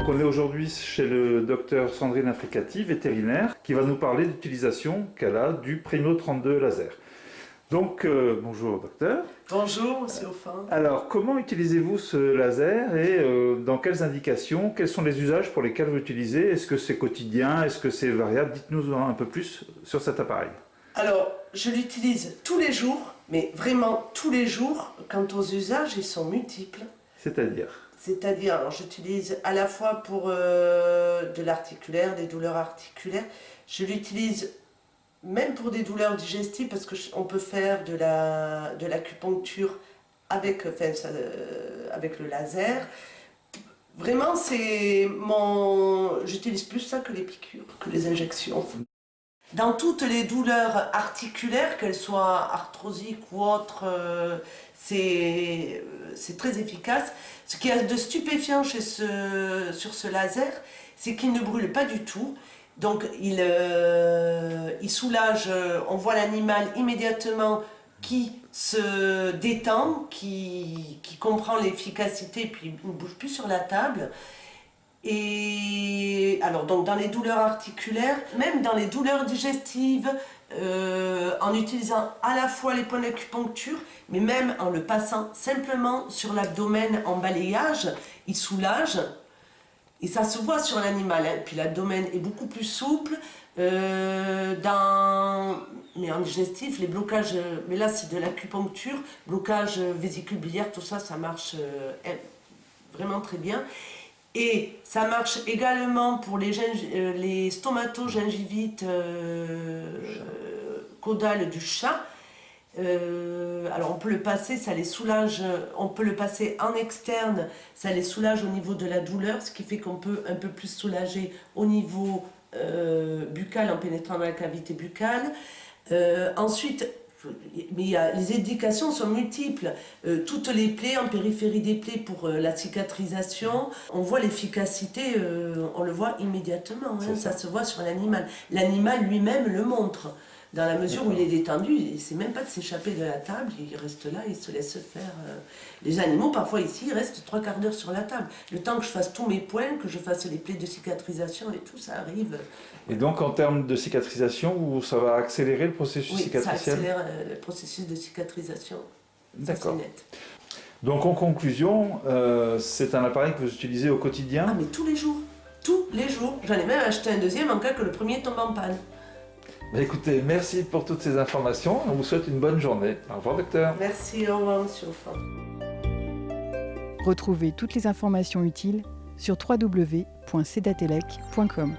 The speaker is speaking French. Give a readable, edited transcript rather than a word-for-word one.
Donc on est aujourd'hui chez le docteur Sandrine Africati, vétérinaire, qui va nous parler d'utilisation qu'elle a du Primo 32 laser. Donc bonjour docteur. Bonjour monsieur Offin. Alors comment utilisez-vous ce laser et dans quelles indications, quels sont les usages pour lesquels vous l'utilisez? Est-ce que c'est quotidien? Est-ce que c'est variable? Dites-nous un peu plus sur cet appareil. Alors je l'utilise tous les jours, mais vraiment tous les jours. Quant aux usages, ils sont multiples. C'est-à-dire, alors j'utilise à la fois pour de l'articulaire, des douleurs articulaires. Je l'utilise même pour des douleurs digestives parce qu'on peut faire de l'acupuncture avec le laser. Vraiment, j'utilise plus ça que les piqûres, que les injections. Dans toutes les douleurs articulaires, qu'elles soient arthrosiques ou autres, c'est très efficace. Ce qu'il y a de stupéfiant sur ce laser, c'est qu'il ne brûle pas du tout. Donc il soulage, on voit l'animal immédiatement qui se détend, qui comprend l'efficacité, puis il ne bouge plus sur la table. Et alors donc dans les douleurs articulaires, même dans les douleurs digestives, en utilisant à la fois les points d'acupuncture, mais même en le passant simplement sur l'abdomen en balayage, il soulage. Et ça se voit sur l'animal, hein. Puis l'abdomen est beaucoup plus souple. Mais en digestif, les blocages, mais là c'est de l'acupuncture, blocage vésicule biliaire, tout ça, ça marche vraiment très bien. Et ça marche également pour les stomatogingivites caudales du chat. Alors on peut le passer, ça les soulage, on peut le passer en externe, ça les soulage au niveau de la douleur, ce qui fait qu'on peut un peu plus soulager au niveau buccal en pénétrant dans la cavité buccale. Ensuite, les indications sont multiples. Toutes les plaies, en périphérie des plaies pour la cicatrisation, on voit l'efficacité, on le voit immédiatement, hein, ça se voit sur l'animal. L'animal lui-même le montre. Dans la mesure où il est détendu, il ne sait même pas de s'échapper de la table, il reste là, il se laisse faire. Les animaux, parfois ici, ils restent 3/4 d'heure sur la table. Le temps que je fasse tous mes points, que je fasse les plaies de cicatrisation et tout, ça arrive. Et donc en termes de cicatrisation, ça va accélérer le processus cicatriciel? Oui, ça accélère le processus de cicatrisation. D'accord. Donc en conclusion, c'est un appareil que vous utilisez au quotidien? Ah mais tous les jours. Tous les jours. J'en ai même acheté un deuxième en cas que le premier tombe en panne. Bah écoutez, merci pour toutes ces informations. On vous souhaite une bonne journée. Au revoir, docteur. Merci, au revoir, monsieur Offin. Retrouvez toutes les informations utiles sur www.cedatelec.com.